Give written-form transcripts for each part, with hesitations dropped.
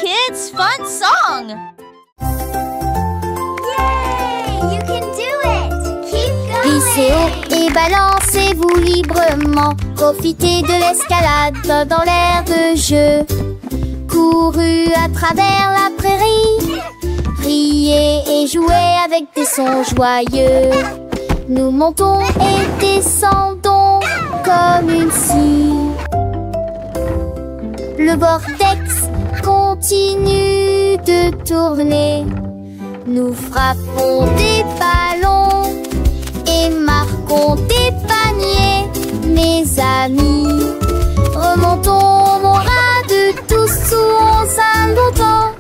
kids' fun song! Yay! You can do it! Keep going! Glissez haut et balancez-vous librement. Profitez de l'escalade dans l'air de jeu. Courez à travers la prairie. Riez et jouez avec des sons joyeux. Nous montons et descendons comme une scie. Le vortex continue de tourner. Nous frappons des ballons et marquons des paniers, mes amis. Remontons mon rat de tous sous 11 longtemps.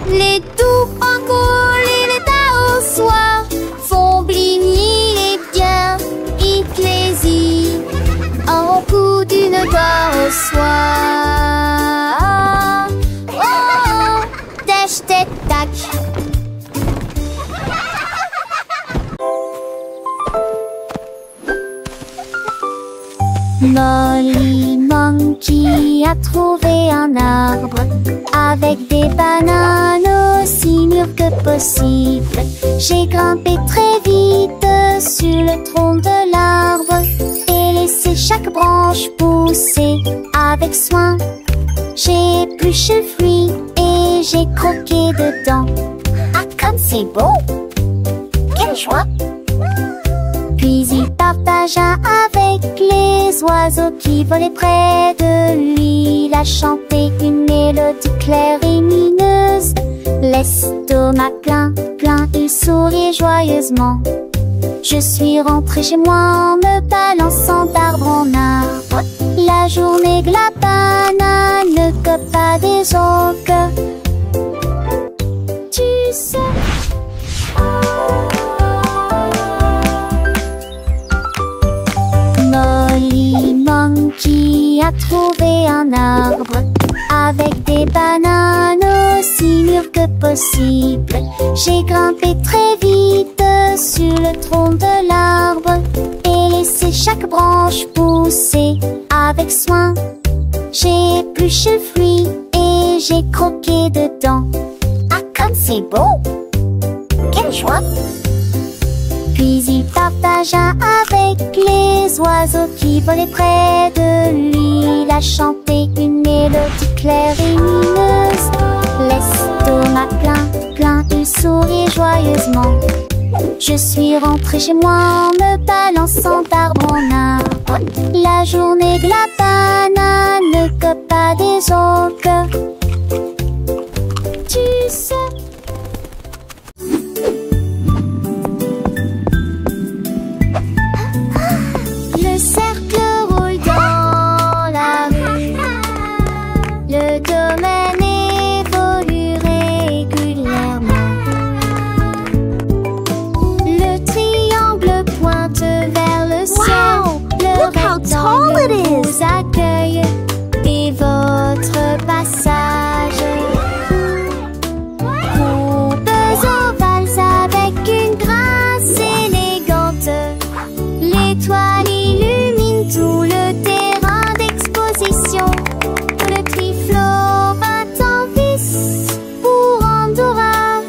Les doux encours et les tas au soir font bligner les biens ecclésies en coup d'une gloire au soir. Oh, oh, dash, tac, tac. Molly Monkey a trouvé un arbre avec des bananes aussi mûres que possible. J'ai grimpé très vite sur le tronc de l'arbre et laissé chaque branche pousser avec soin. J'ai épluché le fruit et j'ai croqué dedans. Ah, comme c'est beau! Quelle joie! Puis il partagea avec les oiseaux qui volaient près de lui. Il a chanté une mélodie claire et lumineuse. L'estomac plein, plein, il souriait joyeusement. Je suis rentrée chez moi en me balançant d'arbre en arbre. La journée de la banane ne cope pas des autres. Tu sais... Molly Monkey a trouvé un arbre avec des bananes aussi mûres que possible. J'ai grimpé très vite sur le tronc de l'arbre et laissé chaque branche pousser avec soin. J'ai épluché le fruit et j'ai croqué dedans. Ah, comme c'est beau! Quelle joie! Puis il partagea avec les oiseaux qui volaient près de lui. Il a chanté une mélodie claire et lumineuse. L'estomac plein, plein, il souriait joyeusement. Je suis rentrée chez moi en me balançant d'arbre en arbre. La journée de la banane ne cope pas des autres. Tu sais... Le cercle roule dans la rue. Le domaine évolue régulièrement. Le triangle pointe vers le ciel. Le rectangle vous accueille et votre passage. Courbes ovales avec une grâce élégante. L'étoile illumine tout le terrain d'exposition. Le triflot bat en vis pour Andorra.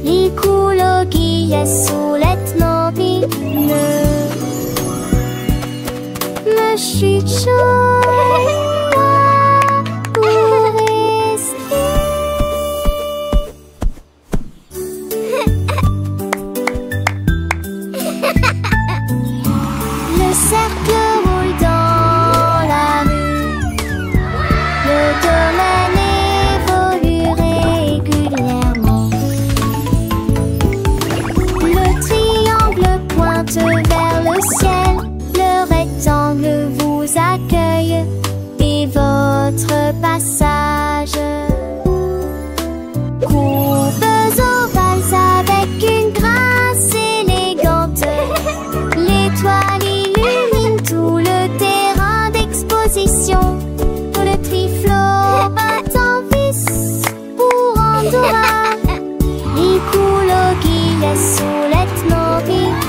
Il coule au guillet sous l'ethnobible. Le chute chaud pour rester. Le cercle roule dans la rue. Le domaine évolue régulièrement. Le triangle pointe vers le ciel. Le rectangle vous accueille et votre passage. Courbes ovales avec une grâce élégante. L'étoile illumine tout le terrain d'exposition. Le triflot bat en vis pour Andorra. Il coule au guillet sous l'ethnobible.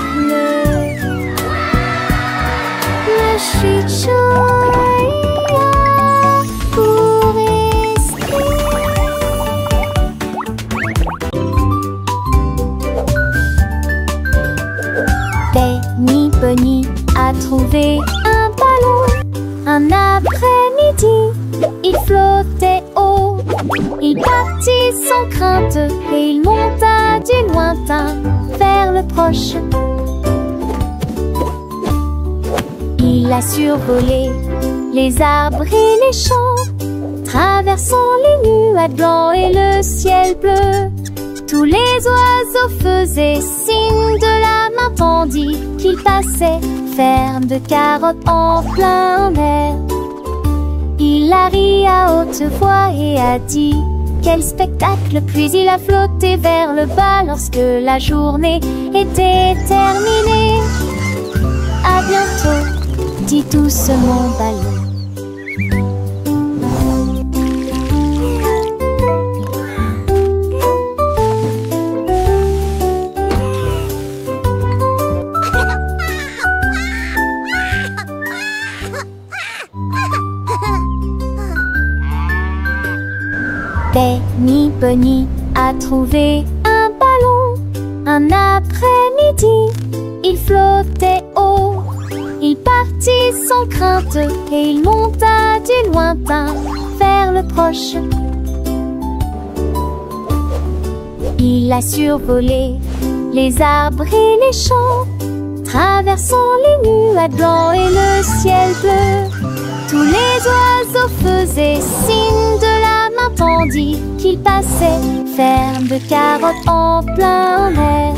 Le chute chaud pour rester. après-midi, il flottait haut. Il partit sans crainte et il monta du lointain vers le proche. Il a survolé les arbres et les champs, traversant les nuages blancs et le ciel bleu. Tous les oiseaux faisaient signe de la main tandis qu'il passait, ferme de carottes en plein air. Il a ri à haute voix et a dit: quel spectacle! Puis il a flotté vers le bas lorsque la journée était terminée. À bientôt, dit doucement Ballon. Benny Bunny a trouvé un ballon. Un après-midi, il flottait haut. Il partit sans crainte et il monta du lointain vers le proche. Il a survolé les arbres et les champs, traversant les nuages blancs et le ciel bleu. Tous les oiseaux faisaient signe de la main tandis qu'il passait, ferme de carottes en plein air.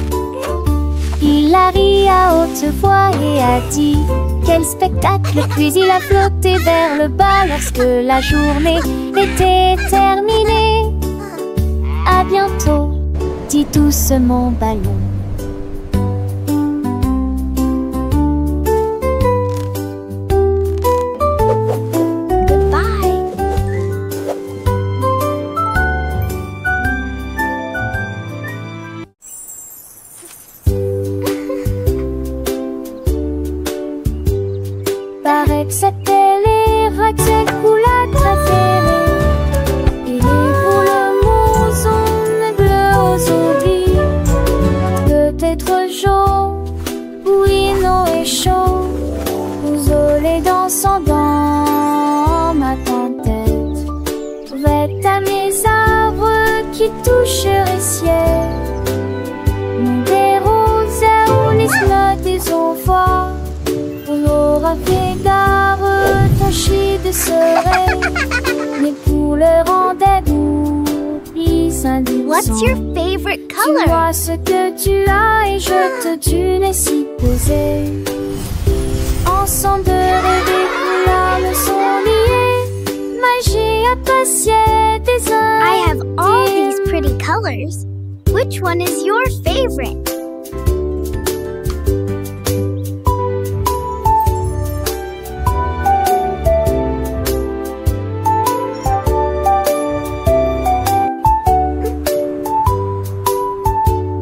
Il a ri à haute voix et a dit: quel spectacle! Puis il a flotté vers le bas lorsque la journée était terminée. À bientôt, dit doucement Ballon. C'était les raclettes coulades préférées et les boules mousson bleues aux oublis. Peut-être jaune, bouillonnant et chaud, pousolé dansant dans ma tempête. Trouvait à mes arbres qui toucheraient ciel, des roses où les notes des envois. On aura fait gare, ton chien de serein, mes couleurs rendaient d'oubli indulgent. What's your favorite Tu color? vois ce que tu as et je te tue les s'y poser. Ensemble de rêver, nos larmes sont liées. Magie appréciée des uns. I have all these pretty colors. Which one is your favorite?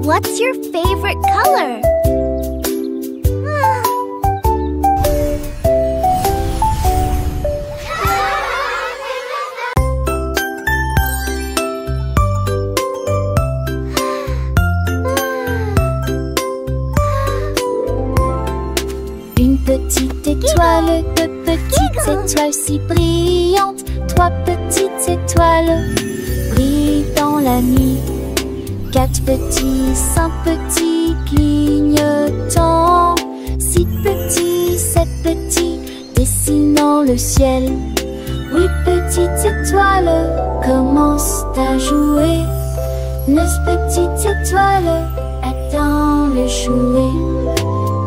What's your favorite color? Une petite étoile, deux petites étoiles si brillantes, trois petites étoiles brillent dans la nuit. Quatre petits, cinq petits clignotants, six petits, sept petits dessinant le ciel. Huit petites étoiles commencent à jouer. Neuf petites étoiles attendent le jouet.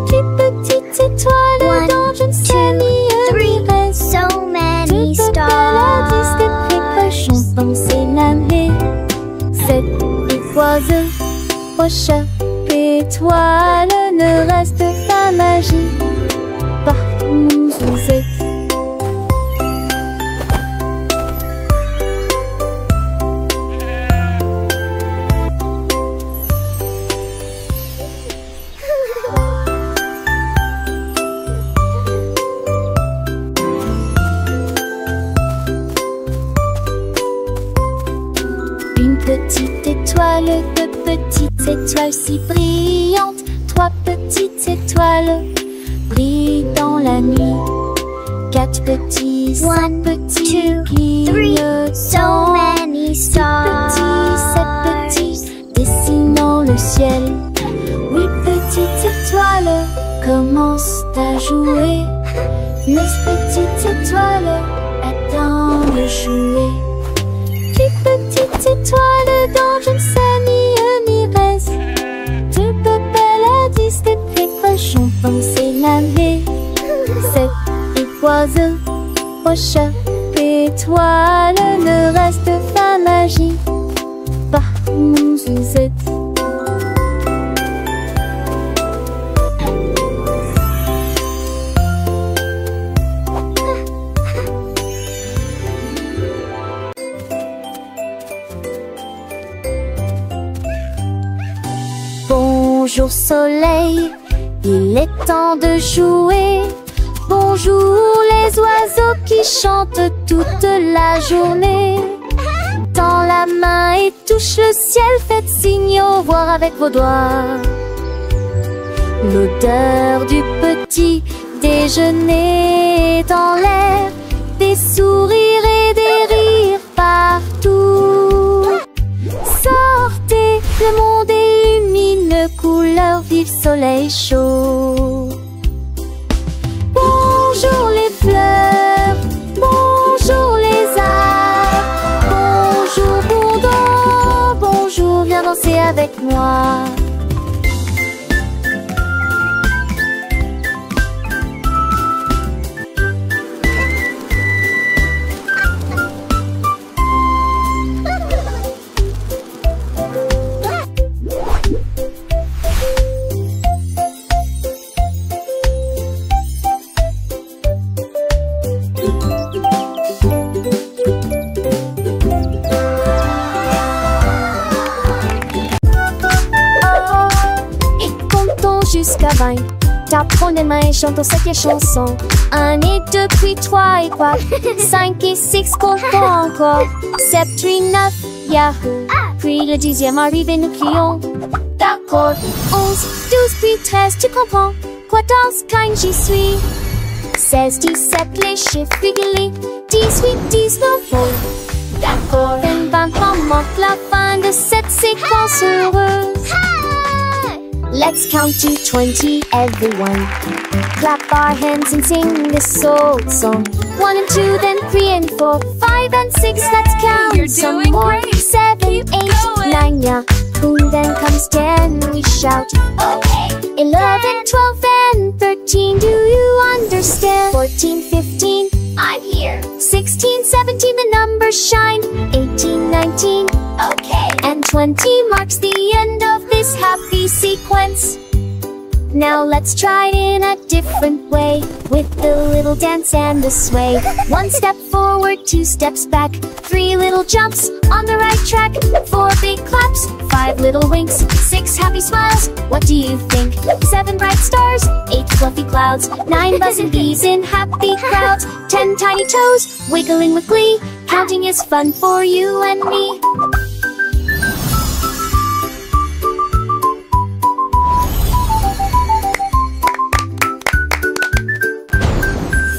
Dix petites étoiles dans une série reste. So many Toutes stars. paradis des précochons danser la mer. Sept étoiles, roche, étoile, ne reste pas magie partout où vous êtes. Une petite étoile, deux petites étoiles si brillantes, trois petites étoiles brillent dans la nuit. Quatre petits, petits, One, petits, two, three, so many stars. Sept petits, dessinant le ciel. Oui, petite étoile, commence à jouer. Les petites étoiles attendent le jouet. Les petites étoiles dont je ne sais ni reste. De Babel à 10 des proches ont pensé laver. 7 oiseaux, au chat, étoile, ne reste pas magie. Par mon Suzette. Bonjour soleil, il est temps de jouer. Bonjour les oiseaux qui chantent toute la journée. Tends la main et touche le ciel, faites signe au revoir avec vos doigts. L'odeur du petit déjeuner dans l'air, des sourires et des rires partout. Sortez, le monde illumine, couleur vive, soleil chaud. Bonjour les fleurs, bonjour les arbres, bonjour Bourdon, bonjour, viens danser avec moi. Jusqu'à 20, t'apprends les mains et chantons cette chanson. 1 et 2 puis 3 et 4, 5 et 6 comptons encore. 7 puis 9, yahoo. Puis le 10e arrivé, nous crions d'accord. 11, 12 puis 13, tu comprends. 14, 15, j'y suis. 16, 17, les chiffres réguliers. 18, 19, oh, d'accord. 20 manque la fin de cette séquence heureuse. Let's count to 20, everyone. Clap our hands and sing this old song. 1 and 2, then 3 and 4, 5 and 6, let's count. You're some doing more. great. 7, Keep 8, going. 9, yeah. Boom, then comes 10, we shout. Okay. 11, 12, and 13, do you understand? 14, 15, I'm here. 16, 17, the numbers shine. 18, 19, Okay. and 20 marks the end of this happy sequence. Now let's try it in a different way, with the little dance and the sway. 1 step forward, 2 steps back, 3 little jumps on the right track, 4 big claps, 5 little winks, 6 happy smiles. What do you think? 7 bright stars, 8 fluffy clouds, 9 buzzing bees in happy crowds, 10 tiny toes wiggling with glee. Counting is fun for you and me.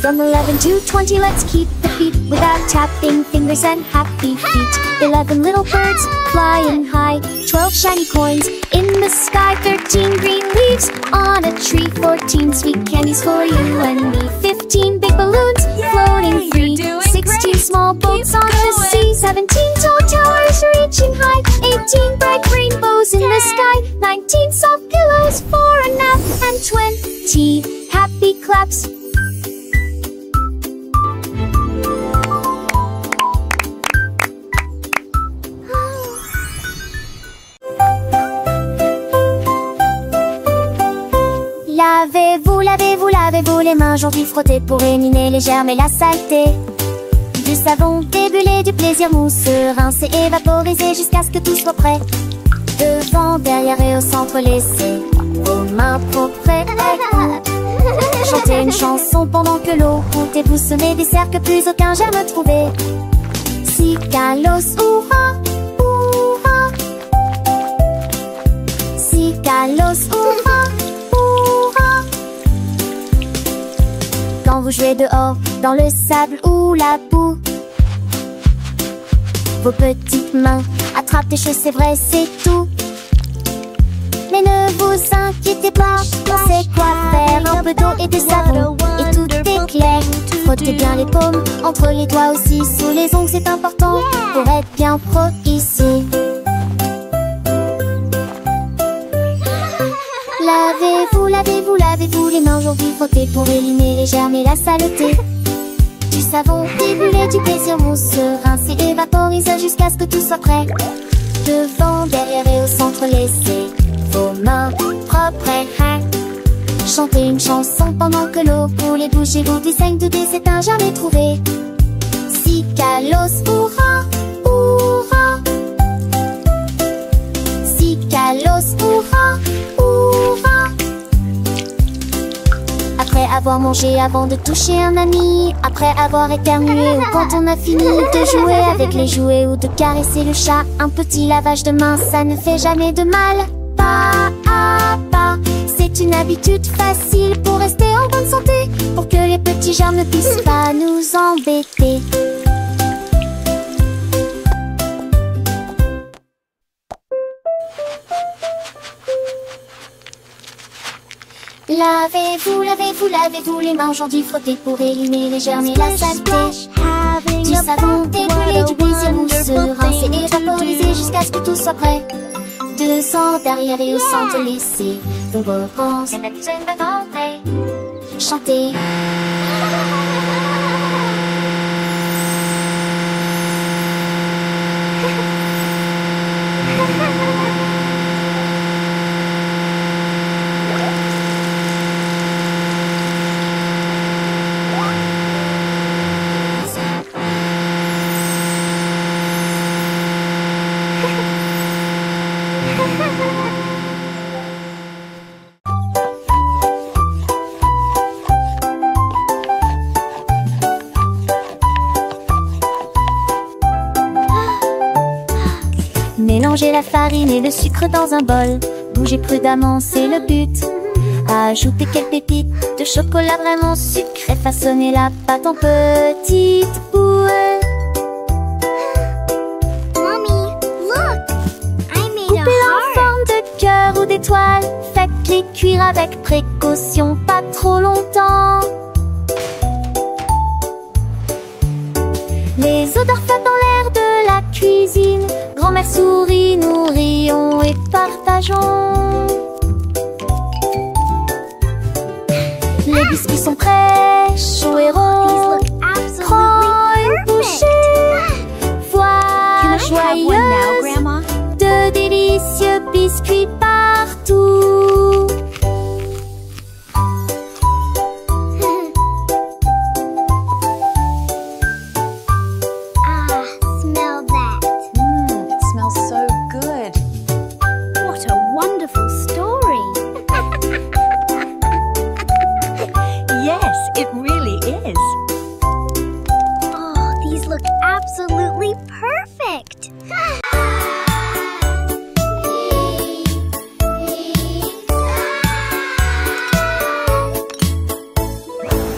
From 11 to 20, let's keep the beat without tapping fingers and happy feet. 11 little birds flying high, 12 shiny coins in the sky, 13 green leaves on a tree, 14 sweet candies for you and me, 15 big balloons floating free, you're doing 16 great. small boats Keep on the going. sea, 17 tall towers reaching high, 18 bright rainbows in the sky, 19 soft pillows for a nap, and 20 happy claps. Lavez-vous les mains, aujourd'hui frottez pour éliminer les germes et la saleté. Du savon débulé, du plaisir mousseux, rincer et vaporiser jusqu'à ce que tout soit prêt. Devant, derrière et au centre, laissez vos mains propres. Chantez une chanson pendant que l'eau compte et vous semez des cercles, plus aucun germe trouvé. Cicalos, hurrah, hurrah. Cicalos, hurrah, hurrah. quand vous jouez dehors, dans le sable ou la boue. Vos petites mains attrapent des choses, c'est vrai, c'est tout. Mais ne vous inquiétez pas, on sait quoi faire. Un peu d'eau et de savon, et tout est clair. Frottez bien les paumes, entre les doigts aussi. Sous les ongles, c'est important pour être bien pro ici. Lavez-vous, lavez-vous, lavez-vous les mains aujourd'hui. Frottez pour éliminer les germes et la saleté. Du savon ébullition, du plaisir mousse, rincer et vaporiser jusqu'à ce que tout soit prêt. Devant, derrière et au centre, laissez vos mains propres. Chantez une chanson pendant que l'eau coule et bougez-vous du 5 degrés, c'est un jamais trouvé. Si Kalos, hurrah, hurrah. Si Kalos, hurrah, hurrah. Après avoir mangé, avant de toucher un ami, après avoir éternué ou quand on a fini de jouer avec les jouets ou de caresser le chat, un petit lavage de main, ça ne fait jamais de mal. Pas à pas, c'est une habitude facile pour rester en bonne santé, pour que les petits germes ne puissent pas nous embêter. Lavez-vous, lavez-vous, lavez-vous les mains aujourd'hui, frottez pour éliminer les germes et la saleté. Du savon découlé, du plaisir mousseux, rincer et vaporiser jusqu'à ce que tout soit prêt. Devant, derrière et au centre, laissez vos repenses chanter. Mélangez la farine et le sucre dans un bol. Bougez prudemment, c'est le but. Ajoutez quelques pépites de chocolat vraiment sucré. Façonnez la pâte en petites boules. Mommy, look! I made Coupez-la en a forme de cœur ou d'étoile. Faites-les cuire avec précaution, pas trop longtemps. Les odeurs flottent dans l'air de la cuisine. Grand-mère sourit, nous rions et partageons. Les biscuits sont prêts, chauds et ronds. Prends une bouchée. Voix joyeuse de délicieux biscuits partout. Smell that. It smells so good. What a wonderful story. Yes, it really is. Oh, these look absolutely perfect.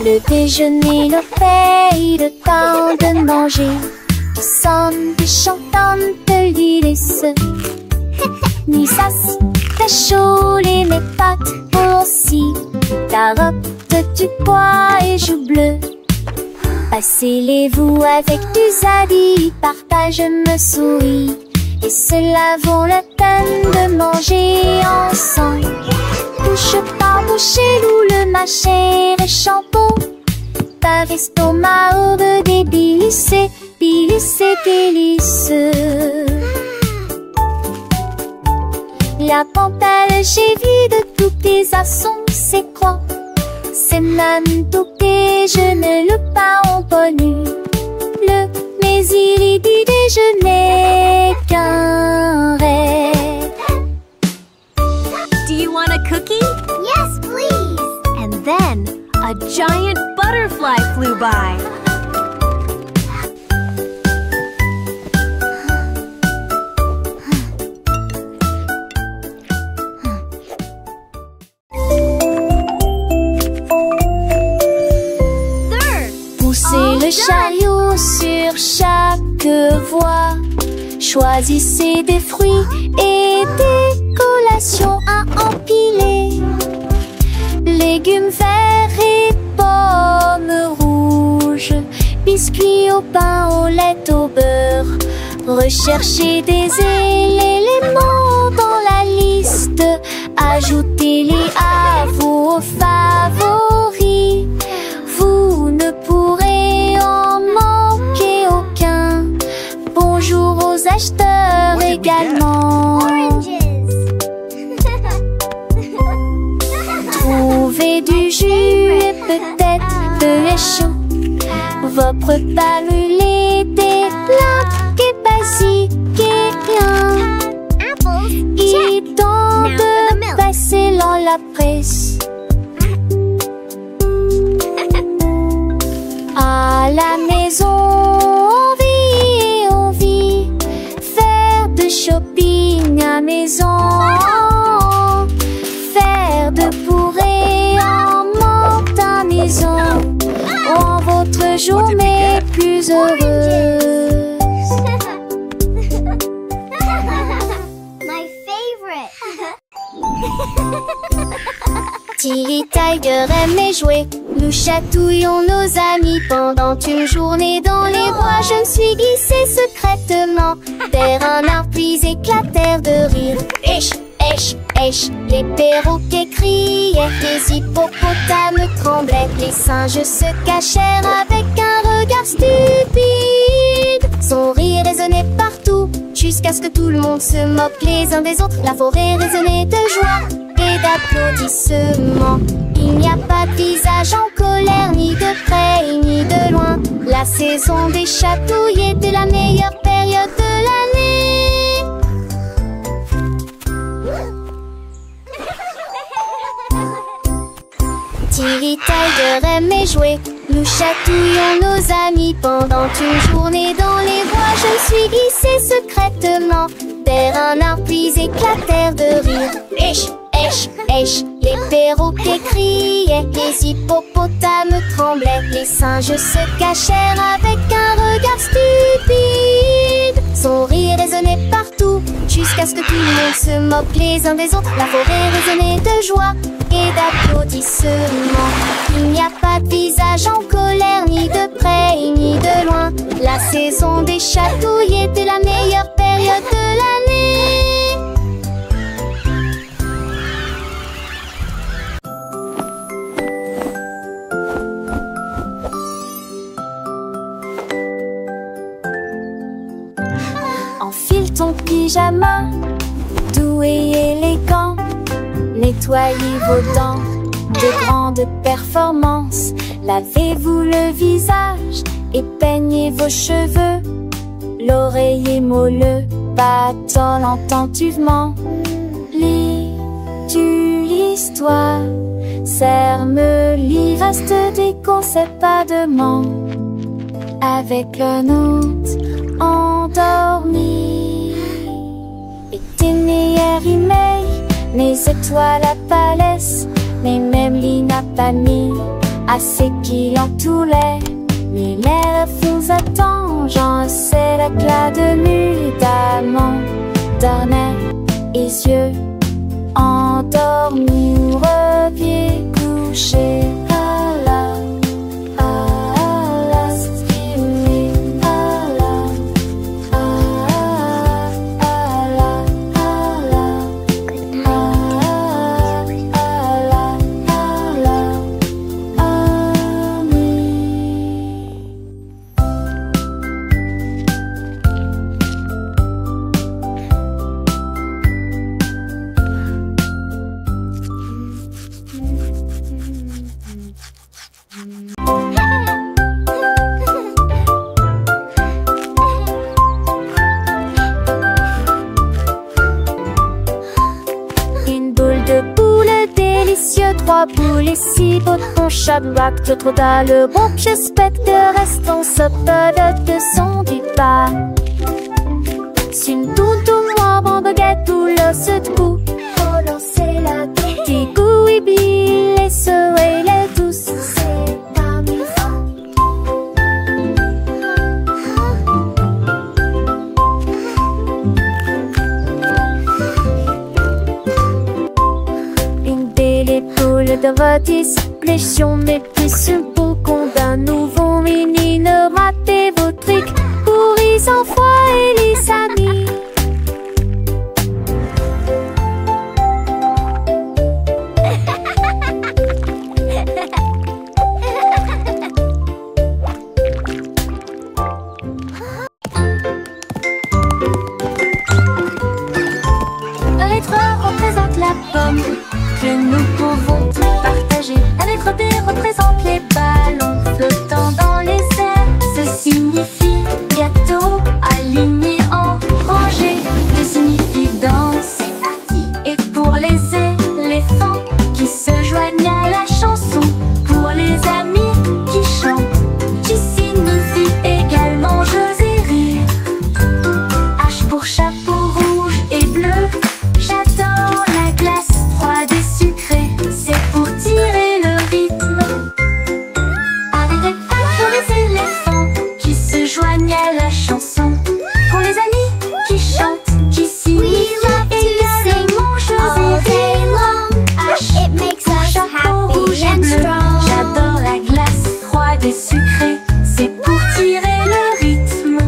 Le déjeuner, le fait, le temps de manger. Nous sommes des chantantes de l'Ulysse. Ni sas, fait chaud, les mes pâtes aussi. Carottes, du pois et joues bleues. Passez-les-vous avec du zadig, partage me sourit. Et cela vaut la peine de manger ensemble. Bouche par bouche, loup le mâcher et champon. Par estomac, aube des bilissés, bilissés, délicieux. La pantalette, j'ai vu de tous tes assons, c'est quoi? C'est même tout déjeuner, le pain en bonne. Mais il dit déjeuner qu'un rêve. Do you want a cookie? Yes, please. And then a giant butterfly flew by. mots sur chaque voie. Choisissez des fruits et des collations à empiler. Légumes verts et pommes rouges, biscuits au pain, au lait, au beurre. Recherchez des éléments dans la liste. Ajoutez-les à vos favoris. Vous ne pourrez en manquer aucun. Bonjour aux acheteurs également. Trouvez du jus et peut-être de lait chaud. Votre repas brûlé, des plats et basiques et bien. Il est temps de passer dans la presse. À la maison, on vit faire de shopping à maison. Faire de bourrée en manque à maison. Rend votre journée plus heureuse. My favorite. Tilly Tiger aimait jouer. Nous chatouillons nos amis pendant une journée dans les bois. Je me suis glissée secrètement vers un arbre puis éclatèrent de rire. Esh, esh, esh, les perroquets criaient, les hippopotames tremblaient, les singes se cachèrent avec un regard stupide. Son rire résonnait partout, jusqu'à ce que tout le monde se moque les uns des autres. La forêt résonnait de joie et d'applaudissements. Il n'y a pas de visage en colère, ni de près, ni de loin. La saison des chatouilles était la meilleure période de l'année. Tilly Tiger aimait jouer. Nous chatouillons nos amis pendant une journée dans les bois. Je me suis glissée secrètement vers un arbre puis éclatèrent de rire. Esh, esh, esh, les perroquets criaient, les hippopotames tremblaient, les singes se cachèrent avec un regard stupide. Son rire résonnait partout, jusqu'à ce que tout le monde se moque les uns des autres. La forêt résonnait de joie et d'applaudissements. Il n'y a pas de visage en colère, ni de près, ni de loin. La saison des chatouilles était la meilleure période de l'année. Enfile ton pyjama, doux et élégant. Nettoyez vos dents de grande performance. Lavez-vous le visage et peignez vos cheveux. L'oreiller moelleux battant lentement. Lis-tu l'histoire? Serre-me-lit, reste des conseils pas de ment. Avec le nôtre endormi. Et tes meilleurs emails, mes étoiles à palès, mais même Lina pas mis assez qui en tout lait. Mais l'air vous attend, j'en sais l'éclat de nuit d'amant. Dormez et yeux endormis ou reviez coucher. Trois boules et six botons chaque bac. Tu trop dans le bon, j'espère que restons ce peu de son du pas. C'est une doudoune noire, bon baguette ou le secours. Relancer la petite goût et bille et ce et les douces. C'est amusant. des solutions, mais plus un boucan d'un nouveau mini. Ne ratez vos trucs pour les enfants et les amis. Le rétro représente la pomme que nous pouvons partager. La lettre B représente les ballons flottant dans les airs. Ce signifie gâteau aligné en rangée. D signifie danse. Et pour les éléphants qui se joignent à la chanson. Pour les amis qui chantent. Qui signifie également jeux et rire. H pour chapeau rouge et bleu. J'adore la glace froide et sucrée. C'est pour tirer le rythme. Avec des pattes pour les éléphants qui se joignent à la chanson. Pour les amis qui chantent, qui signifient également jeux et rire. H It makes pour us chapeau happy rouge et and bleu. strong. J'adore la glace froide et sucrée. C'est pour tirer le rythme.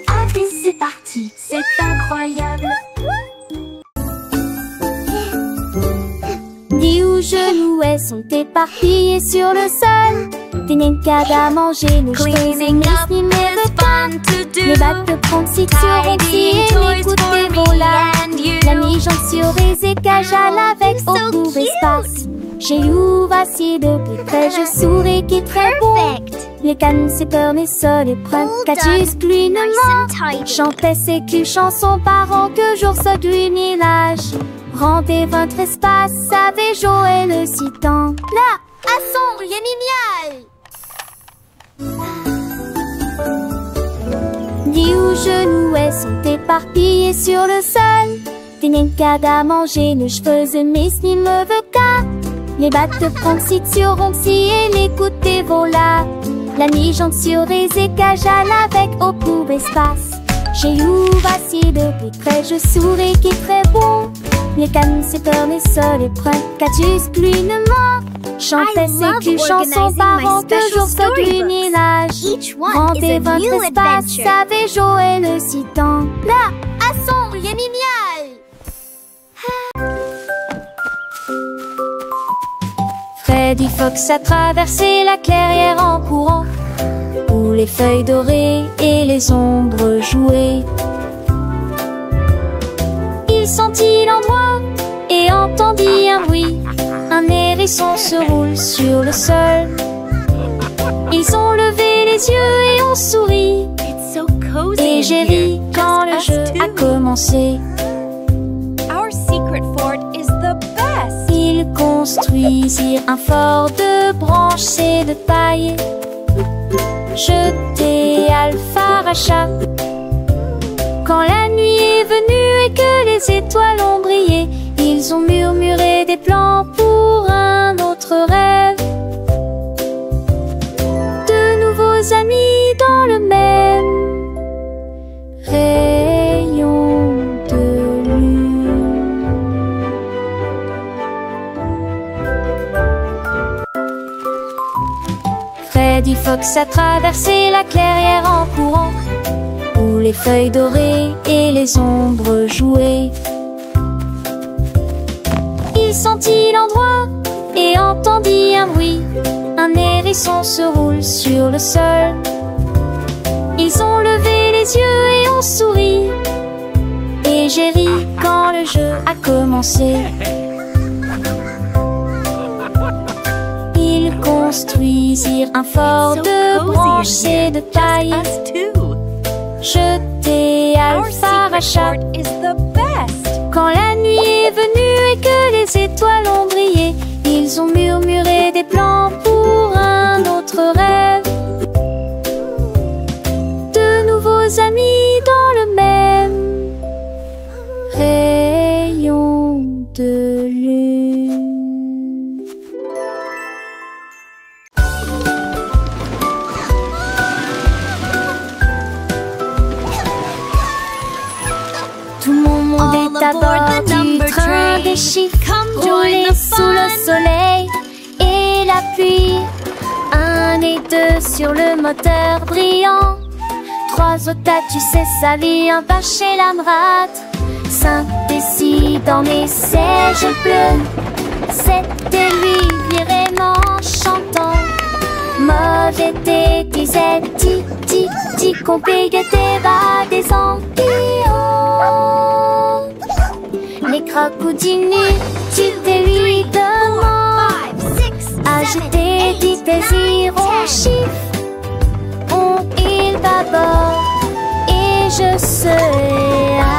Allez, c'est parti, c'est incroyable. Dis où genoux sont éparpillés sur le sol. Des nienkas à manger, nos cheveux Cleaning up mais is fun to do. les battes de prendre si sur Tidying toys écoute for des me volats. and you. La mi-jambe sur les écages à avec You're so beaucoup cute. d'espace. Chez you, voici de plus près, je souris qui est très bon. Perfect. Les cannes, c'est peur, mais ça les prend. All Catus, done. gluinement. Nice and tidy. Chantait ses culs chansons parents que jour ce gluminage. Rendez votre espace, savez Joël le citant. Là, à son génial. Dis où genoux sont éparpillés sur le sol. Des nienkas à manger, nos cheveux mes ni me veut qu'à. Les battes de prendre si sur si et l'écouter vola. La mi-jambe sur les écages à avec au pour espace. J'ai eu voici de plus près, je souris qui est très bon. Les cannes, c'est peur, les sols et prennent. Catus, gluinement. Chantait I ses love culs chansons organizing parents my que special jour ce storybooks. gluminage. Each one is Rendez a votre new espace, adventure. savez Joël le citant. Là, à son génial. Freddy Fox a traversé la clairière en courant, où les feuilles dorées et les ombres jouaient. Il sentit l'endroit et entendit un bruit. Un hérisson se roule sur le sol. Ils ont levé les yeux et ont souri. It's so cozy Et in j'ai here. ri quand le Just jeu us a two. commencé. Our secret fort is the best. Ils construisirent un fort de branches et de paille. Jeté Alpharacha. Quand la nuit est venue et que les étoiles ont brillé, ils ont murmuré des plans pour un autre rêve. De nouveaux amis dans le même rayon de lune. Freddy Fox a traversé la clairière en courant, où les feuilles dorées et les ombres jouaient. Il sentit l'endroit et entendit un bruit. Un hérisson se roule sur le sol. Ils ont levé les yeux et ont souri. Et j'ai ri quand le jeu a commencé. Ils construisirent un fort So de cozy in branches here. et de paille. Us too. Jeté Our secret Alpharacha. fort is the best. Quand la nuit est venue et que les étoiles ont brillé, ils ont murmuré des plans pour un autre rêve. De nouveaux amis dans le même rayon de lune. Tout mon monde All est à aboard bord the du number train train. des chiffres, Come join roulés the sous le fun. soleil. Et puis 1 et 2 sur le moteur brillant. 3 au tas, tu sais, sa vie, un pas chez l'Amrat. 5 et 6 dans les sièges bleus. 7 et 8 vraiment chantant. Mauvais thé disait ti ti ti, compliqué va des ampillons. Les crocodilles, tu te lui demandes. Agiter des désirs au chiffre. On il d'abord et je serai là.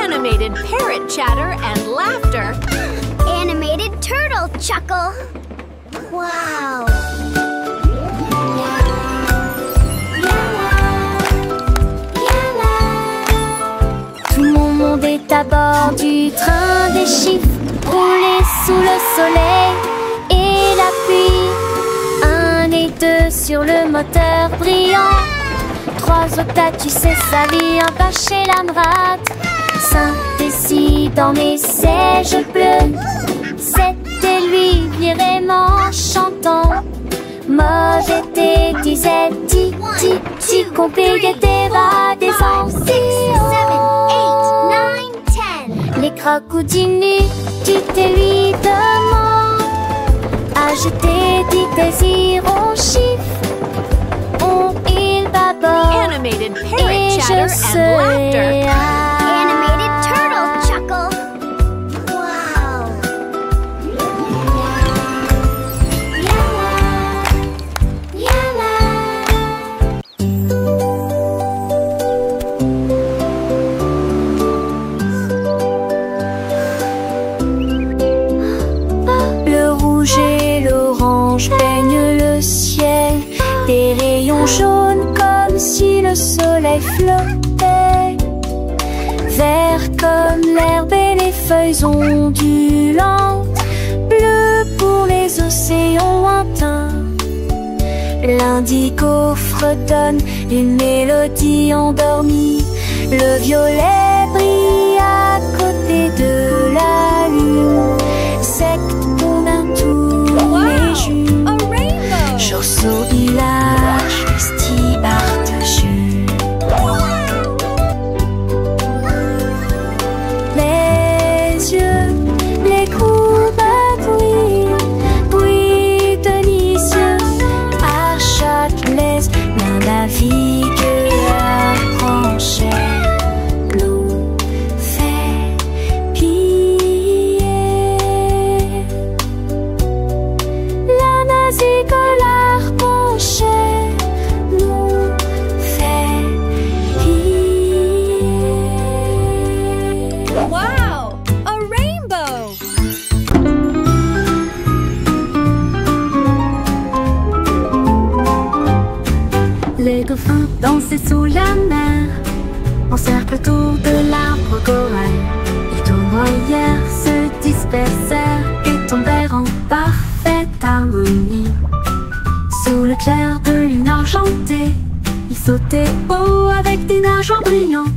Animated parrot chatter and laughter. Animated turtle chuckle. Wow. Tout mon monde est à bord du train des chiffres, roulé sous le soleil et la pluie. 1 et 2 sur le moteur brillant. 3 au tas, tu sais, sa vie, un pas chez l'Amrat. 5 et 6 dans les sièges bleus. 7 et 8 vraiment chantant. Mauvais thé disait ti ti ti, compliqué va des ampillons. 8, 9, 10. Les crocodilles, tu te lui demandes. Agiter des désirs au chiffre. On il d'abord Animated et parrot je chatter and laughter. serai là. Animated turtle chuckle. Wow. Le rouge et l'orange peignent le ciel. Des rayons jaunes comme si le soleil flottait. Vert comme l'herbe et les feuilles ondulantes. Bleu pour les océans lointains. L'indigo fredonne une mélodie endormie. Le violet brille à côté de la lune. Secte pour un tous les jours. A rainbow. Chausseau village, festival de jus. Les yeux, les courbes bruit délicieux. À Châtelet, l'un navigue à Branchère. L'eau fait piller. La nazique l'arc-en-ciel nous fait piller. Wow! A rainbow! Les dauphins dansaient sous la mer, en cercle autour de l'arbre corail. Les tournoyères se dispersèrent et tombèrent en parfaite harmonie. Sous le clair de lune argentée, ils sautaient haut avec des nageoires brillantes.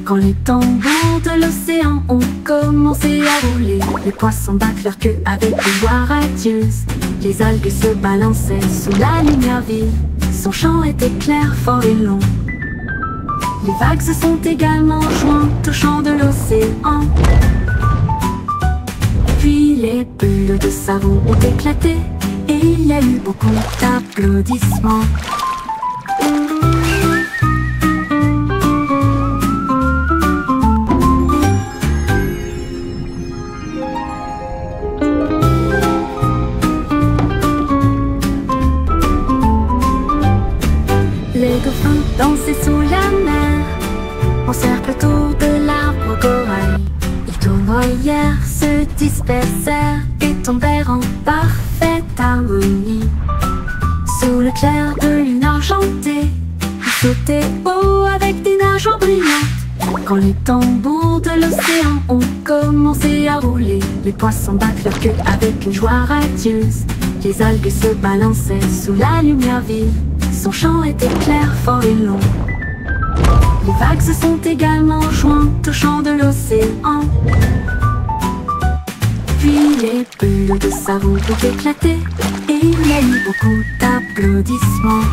Quand les tambours de l'océan ont commencé à rouler, les poissons battent leur queue avec des voix radieuses. Les algues se balançaient sous la lumière vive. Son chant était clair, fort et long. Les vagues se sont également jointes au chant de l'océan. Puis les bulles de savon ont éclaté et il y a eu beaucoup d'applaudissements. Les dauphins dansaient sous la mer, en cercle autour de l'arbre corail. Les tournoyères se dispersèrent et tombèrent en parfaite harmonie. Sous le clair de lune argentée, ils sautaient haut avec des nageoires brillantes. Quand les tambours de l'océan ont commencé à rouler, les poissons battent leur queue avec une joie radieuse. Les algues se balançaient sous la lumière vive. Son chant était clair, fort et long. Les vagues se sont également jointes au chant de l'océan. Puis les bulles de savon ont éclaté et il y a eu beaucoup d'applaudissements.